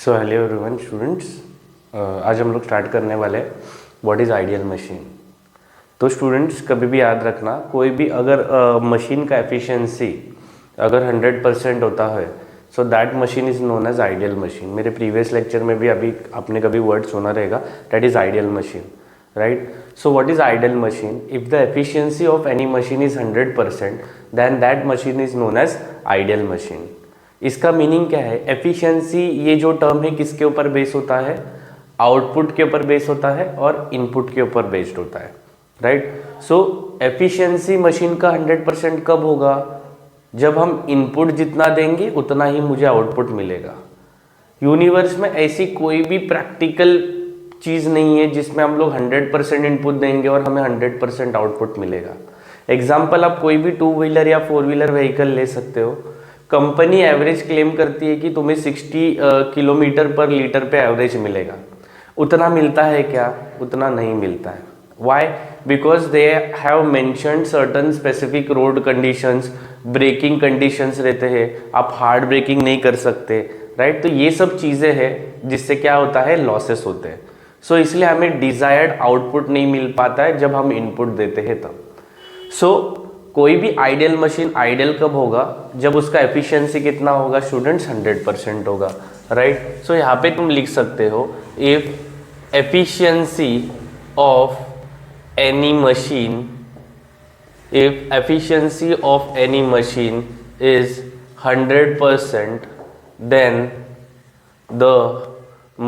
So hello everyone students, आज हम लोग स्टार्ट करने वाले व्हाट इज़ आइडियल मशीन। तो स्टूडेंट्स कभी भी याद रखना, कोई भी अगर मशीन का एफिशिएंसी अगर 100% होता है so that machine is known as ideal machine. मेरे प्रीवियस लेक्चर में भी अभी आपने कभी वर्ड सुना रहेगा, that is ideal machine, right. So what is ideal machine? If the efficiency of any machine is 100% then that machine is known as ideal machine. इसका meaning क्या है? एफिशिएंसी ये जो टर्म है किसके ऊपर बेस होता है? आउटपुट के ऊपर बेस होता है और इनपुट के ऊपर बेस्ड होता है, राइट। सो एफिशिएंसी मशीन का 100% कब होगा? जब हम इनपुट जितना देंगे उतना ही मुझे आउटपुट मिलेगा। यूनिवर्स में ऐसी कोई भी प्रैक्टिकल चीज़ नहीं है जिसमें हम लोग 100% इनपुट देंगे और हमें 100% आउटपुट मिलेगा। एग्जाम्पल, आप कोई भी 2 व्हीलर या 4 व्हीलर व्हीकल ले सकते हो। कंपनी एवरेज क्लेम करती है कि तुम्हें 60 किलोमीटर पर लीटर पे एवरेज मिलेगा। उतना मिलता है क्या? उतना नहीं मिलता है। Why? Because they have mentioned certain specific road conditions, braking conditions रहते हैं, आप हार्ड ब्रेकिंग नहीं कर सकते, राइट। तो ये सब चीज़ें हैं जिससे क्या होता है, लॉसेस होते हैं। सो इसलिए हमें डिजायर्ड आउटपुट नहीं मिल पाता है जब हम इनपुट देते हैं तब। सो कोई भी आइडियल मशीन आइडियल कब होगा? जब उसका एफिशिएंसी कितना होगा स्टूडेंट्स? 100% होगा, राइट। सो यहाँ पे तुम लिख सकते हो, if efficiency of any machine, if efficiency of any machine is 100%, then the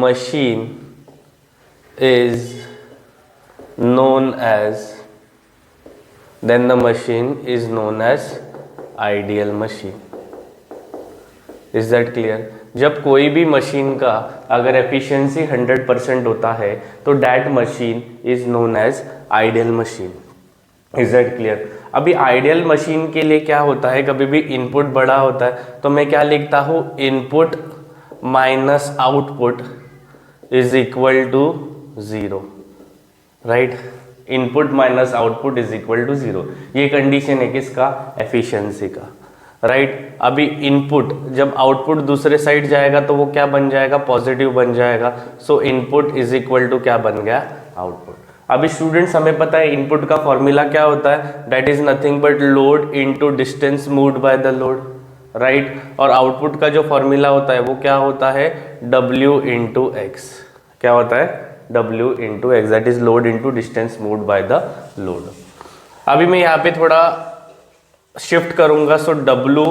machine is known as ideal machine. Is that clear? जब कोई भी मशीन का अगर एफिशिएंसी 100% होता है तो that machine is known as ideal machine. Is that clear? अभी ideal machine के लिए क्या होता है, कभी भी इनपुट बड़ा होता है तो मैं क्या लिखता हूँ, input minus output is equal to 0, right. Input minus output is equal to 0, ये कंडीशन है किसका? एफिशिएंसी का, राइट। अभी इनपुट जब आउटपुट दूसरे साइड जाएगा तो वो क्या बन जाएगा? पॉजिटिव बन जाएगा। So input is equal to क्या बन गया? आउटपुट। अभी स्टूडेंट्स हमें पता है इनपुट का फॉर्मूला क्या होता है, that is nothing but load into distance moved by the load, right. और आउटपुट का जो फॉर्मूला होता है वो क्या होता है? W into x. क्या होता है? W into x, that is load into distance moved by the load. अभी मैं यहाँ पे थोड़ा शिफ्ट करूंगा, सो W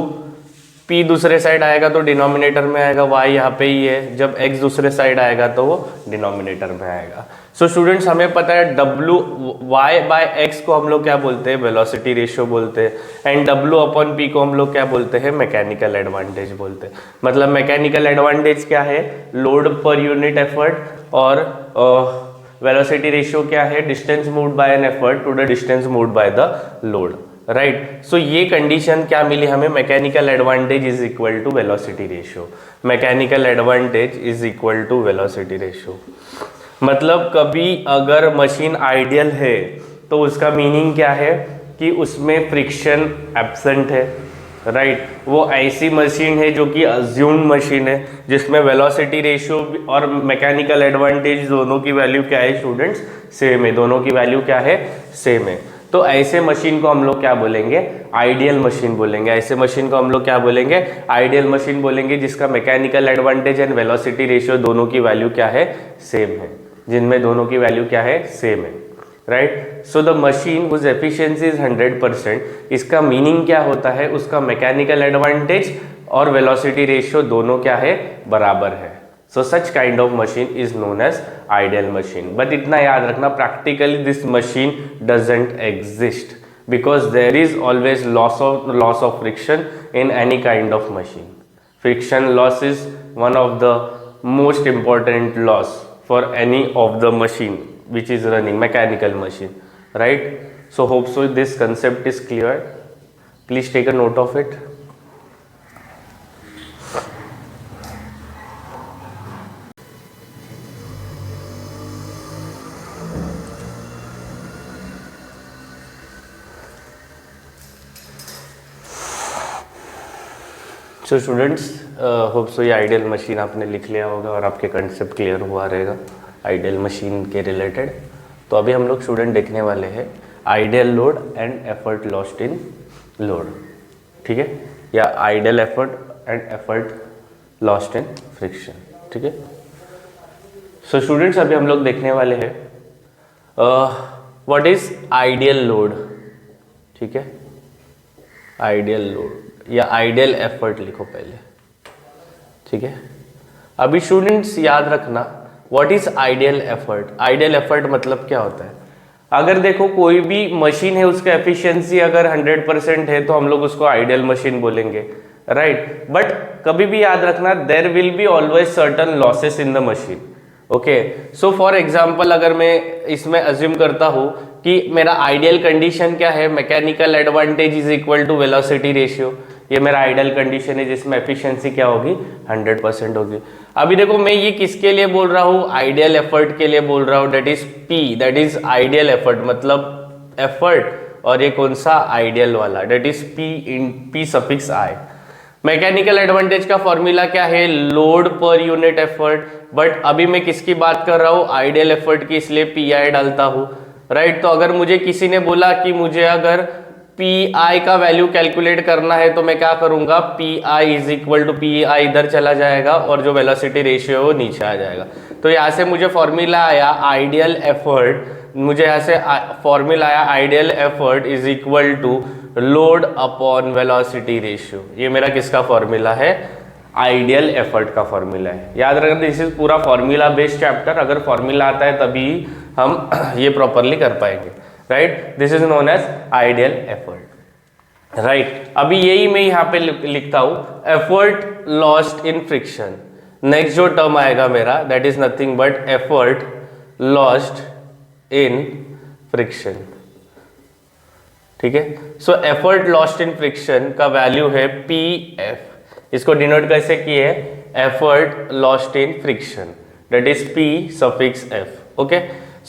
P दूसरे साइड आएगा तो डिनोमिनेटर में आएगा, Y यहाँ पे ही है, जब X दूसरे साइड आएगा तो वो डिनोमिनेटर में आएगा। सो स्टूडेंट्स हमें पता है W Y बाय X को हम लोग क्या बोलते हैं? वेलोसिटी रेशियो बोलते हैं। एंड W अपॉन P को हम लोग क्या बोलते हैं? मैकेनिकल एडवांटेज बोलते हैं। मतलब मैकेनिकल एडवांटेज क्या है? लोड पर यूनिट एफर्ट, और वेलोसिटी रेशियो क्या है? Distance moved by an effort to the distance moved by the load, right. So ये कंडीशन क्या मिली हमें? Mechanical advantage is equal to velocity ratio. Mechanical advantage is equal to velocity ratio. मतलब कभी अगर machine ideal है तो उसका मीनिंग क्या है कि उसमें फ्रिक्शन एब्सेंट है, राइट। वो ऐसी मशीन है जो कि अज्यूम्ड मशीन है जिसमें वेलोसिटी रेशियो और मैकेनिकल एडवांटेज दोनों की वैल्यू क्या है स्टूडेंट्स? सेम है। दोनों की वैल्यू क्या है? सेम है। तो ऐसे मशीन को हम लोग क्या बोलेंगे? आइडियल मशीन बोलेंगे। ऐसे मशीन को हम लोग क्या बोलेंगे? आइडियल मशीन बोलेंगे, जिसका mechanical advantage and velocity ratio दोनों की वैल्यू क्या है? सेम है। जिनमें दोनों की वैल्यू क्या है? सेम है, right. So the machine whose efficiency is 100%, इसका मीनिंग क्या होता है? उसका मैकेनिकल एडवांटेज और वेलोसिटी रेशियो दोनों क्या है? बराबर है। So such kind of machine is known as ideal machine. But इतना याद रखना, practically this machine doesn't exist because there is always loss of friction in any kind of machine. Friction loss is one of the most important loss for any of the machine which is running, mechanical machine, right? So hope so this concept is clear. Please take a note of it. So students, hope so ये ideal machine आपने लिख लिया होगा और आपके concept clear हुआ रहेगा ideal machine के रिलेटेड। तो अभी हम लोग स्टूडेंट देखने वाले हैं ideal load and effort lost in load, ठीक है, या ideal effort and effort lost in friction, ठीक है। सो स्टूडेंट्स, अभी हम लोग देखने वाले हैं व्हाट इज आइडियल लोड, ठीक है, आइडियल लोड या आइडियल एफर्ट लिखो पहले, ठीक है। अभी स्टूडेंट्स याद रखना what is ideal effort. Ideal effort मतलब क्या होता है? अगर देखो कोई भी मशीन है उसका एफिशिएंसी अगर 100% है तो हम लोग उसको आइडियल मशीन बोलेंगे, राइट। बट कभी भी याद रखना there will be always certain losses in the machine, okay. So for example अगर मैं इसमें अज्यूम करता हूं कि मेरा आइडियल कंडीशन क्या है, mechanical advantage is equal to velocity ratio, ये मेरा आइडियल कंडीशन है जिसमें एफिशिएंसी क्या होगी, 100% होगी। अभी देखो मैं ये किसके लिए बोल रहा हूँ, आइडियल एफर्ट के लिए बोल रहा हूँ, that is P, that is ideal effort, मतलब एफर्ट, और ये कौन सा आइडियल वाला, that is P suffix I. Mechanical advantage का फॉर्मूला क्या है, लोड पर यूनिट एफर्ट, बट अभी मैं किसकी बात कर रहा हूँ, आइडियल एफर्ट की, इसलिए पी आई डालता हूँ, राइट। तो अगर मुझे किसी ने बोला कि मुझे अगर पी आई का वैल्यू कैलकुलेट करना है तो मैं क्या करूंगा, P I is equal to P I इधर चला जाएगा और जो वेलोसिटी रेशियो है वो नीचे आ जाएगा। तो यहाँ से मुझे फॉर्मूला आया आइडियल एफर्ट, मुझे यहाँ से फॉर्मूला आया ideal effort is equal to load upon velocity ratio. ये मेरा किसका फॉर्मूला है, आइडियल एफर्ट का फॉर्मूला है। याद रखना दिस इज पूरा फॉर्मूला बेस्ड चैप्टर, अगर फॉर्मूला आता है तभी हम ये प्रॉपरली कर पाएंगे, right. This is known as ideal effort, right. अभी यही मैं यहाँ पे लिखता हूं effort lost in friction. Next जो टर्म आएगा मेरा that is nothing but effort lost in friction, ठीक है। So effort lost in friction का वैल्यू है पी एफ, इसको डिनोट कैसे किए, effort lost in friction, that is P suffix F, okay.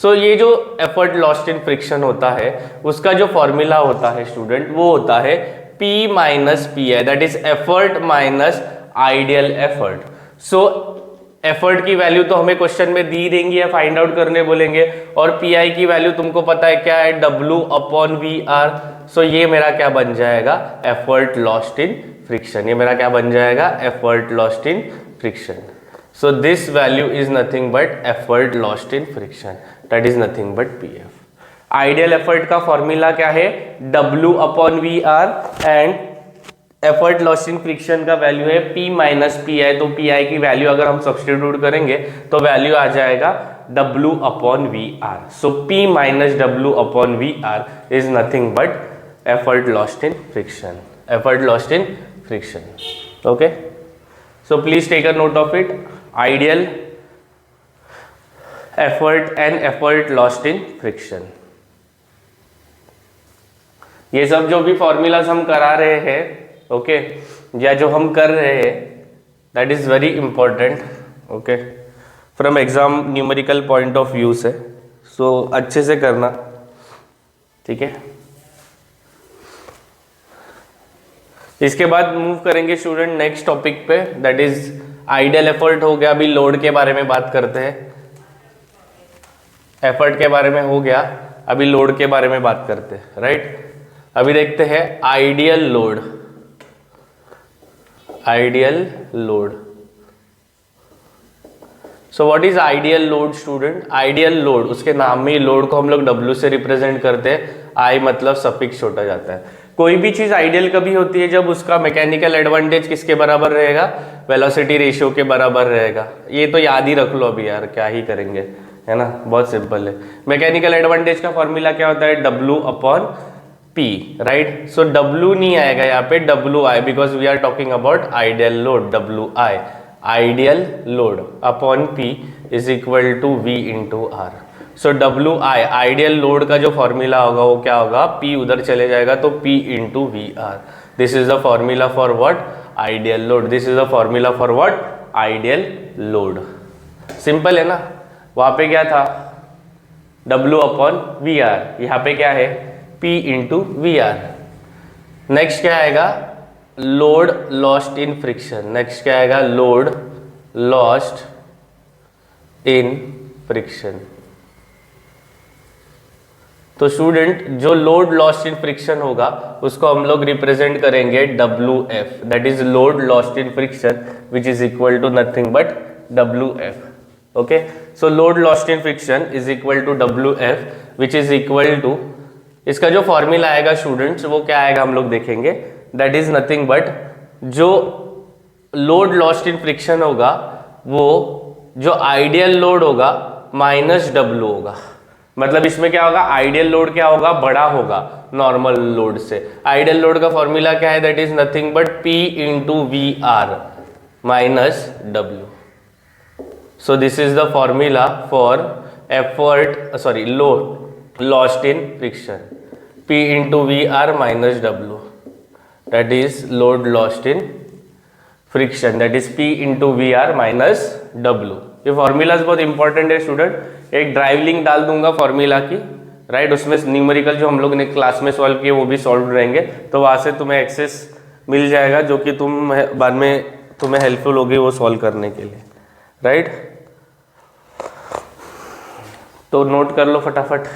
So ये जो एफर्ट लॉस्ट इन फ्रिक्शन होता है उसका जो फॉर्मूला होता है स्टूडेंट वो होता है P minus P I, that is effort minus ideal effort. So effort की वैल्यू तो हमें क्वेश्चन में दी देंगी या फाइंड आउट करने बोलेंगे, और पी आई की वैल्यू तुमको पता है क्या है, W अपॉन वी आर। सो ये मेरा क्या बन जाएगा, एफर्ट लॉस्ट इन फ्रिक्शन, ये मेरा क्या बन जाएगा, effort lost in friction. So this value is nothing but effort lost in friction, that is nothing but PF. Ideal effort का फॉर्मूला क्या है, W upon VR, and effort lost in friction का value है P minus PI। तो PI की value अगर हम substitute करेंगे तो वैल्यू आ जाएगा W upon VR. So P minus W upon VR is nothing but effort lost in friction, effort lost in friction, okay. So please take a note of it, ideal effort and effort lost in friction. ये सब जो भी formulas हम करा रहे हैं, okay, या जो हम कर रहे हैं that is very important, okay, from exam numerical point of view से। सो अच्छे से करना, ठीक है। इसके बाद मूव करेंगे स्टूडेंट नेक्स्ट टॉपिक पे, दैट इज आइडियल एफर्ट हो गया। अभी लोड के बारे में बात करते हैं, एफर्ट के बारे में हो गया, अभी लोड के बारे में बात करते हैं, राइट। अभी देखते हैं ideal load, ideal load. So what is ideal load student, ideal load, उसके नाम में ही लोड को हम लोग W से रिप्रेजेंट करते हैं, I मतलब सफिक्स छोटा जाता है। कोई भी चीज आइडियल कभी होती है जब उसका मैकेनिकल एडवांटेज किसके बराबर रहेगा, वेलोसिटी रेशियो के बराबर रहेगा। ये तो याद ही रख लो अभी यार, क्या ही करेंगे, है ना, बहुत सिंपल है। मैकेनिकल एडवांटेज का फॉर्मूला क्या होता है, W upon P, right. So W नहीं आएगा यहाँ पे, WI, because we are talking about ideal load, WI, ideal load upon P is equal to V into R। So WI ideal load का जो फॉर्मूला होगा वो क्या होगा, P उधर चले जाएगा तो P into V R. This is the formula for what, ideal load, this is the formula for what, ideal load. Simple है ना। वहां पे क्या था, W अपॉन वी आर, यहाँ पे क्या है P into V R. Next क्या आएगा, load lost in friction. Next क्या आएगा, लोड लॉस्ट इन फ्रिक्शन। तो स्टूडेंट जो लोड लॉस्ट इन फ्रिक्शन होगा उसको हम लोग रिप्रेजेंट करेंगे WF, that is load lost in friction which is equal to nothing but WF। Okay, so load lost in friction is equal to WF which is equal to, इसका जो formula आएगा students वो क्या आएगा हम लोग देखेंगे, दैट इज नथिंग बट जो लोड लॉस्ट इन फ्रिक्शन होगा वो जो आइडियल लोड होगा माइनस W होगा। मतलब इसमें क्या होगा, आइडियल लोड क्या होगा, बड़ा होगा नॉर्मल लोड से। आइडियल लोड का फॉर्मूला क्या है, that is nothing but P into VR minus W। So this is the formula for load lost in friction, P into VR minus W, that is load lost in friction, that is P into VR minus W। ये formulas बहुत important है student. एक drive link डाल दूंगा formula की, right, उसमें numerical जो हम लोग ने क्लास में सॉल्व किए वो भी सॉल्व रहेंगे, तो वहाँ से तुम्हें एक्सेस मिल जाएगा जो कि तुम बाद में तुम्हें हेल्पफुल होगी वो सॉल्व करने के लिए, राइट। तो नोट कर लो फटाफट।